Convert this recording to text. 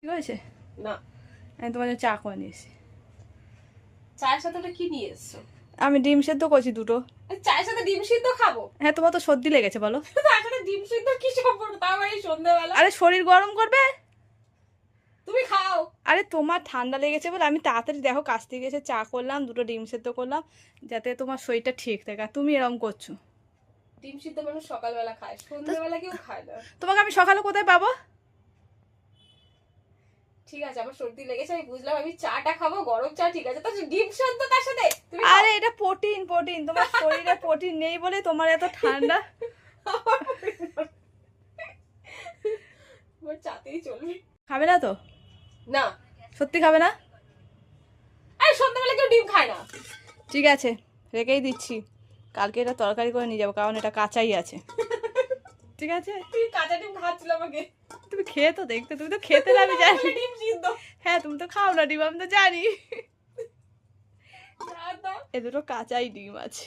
ঠিক আছে না, আমি তোমার জন্য চা করে নিয়েছি। চায়ের সাথে ওটা কি নিয়ে এসছো? আমি ডিম সেদ্ধ করছি দুটো। চায়ের সাথে ডিম সিদ্ধ খাবো? হ্যাঁ, তোমার তো সর্দি লেগেছে বলো। তার সাথে ডিম সিদ্ধ কি সম্পর্ক, তাও এই সন্ধ্যাবেলা? আরে শরীর গরম করবে। তুমি খাও। আরে তোমার ঠান্ডা লেগেছে বলে আমি তাড়াতাড়ি দেখো কাছ থেকে এসে চা করলাম, দুটো ডিম সেদ্ধ করলাম যাতে তোমার শরীরটা ঠিক থাকে। আর তুমি এরকম করছো। ডিম সিদ্ধ মানুষ সকালবেলা খায়, সন্ধ্যাবেলা কেউ খায় না। তোমাকে আমি সকালে কোথায় পাবো? ঠিক আছে, আমার সর্দি লেগেছে আমি বুঝলাম, আমি চাটা খাবো, গরম চা ঠিক আছে, তো ডিম সেদ্ধ তার সাথে তুমি খাও। আরে এটা প্রোটিন প্রোটিন, তোমার শরীরে প্রোটিন নেই বলে তোমার এত ঠান্ডা। আমার চাতেই চলবে। খাবে না তো? না, সত্যি খাবে না? আরে সন্ধ্যাবেলা কেউ ডিম খায় না। ঠিক আছে, রেখেই দিচ্ছি। কালকে এটা তরকারি করে নিয়ে যাবো, কারণ এটা কাঁচাই আছে। ঠিক আছে, তুই কাঁচা ডিম খাচ্ছিল আমাকে। তুমি খেয়ে তো দেখতে, তুমি তো খেতে না আমি জানি। ডিম সিদ্ধ। হ্যাঁ, তুমি তো খাও না ডিম, আমি তো জানি। না, দাও। এ দুটো কাঁচাই ডিম আছে।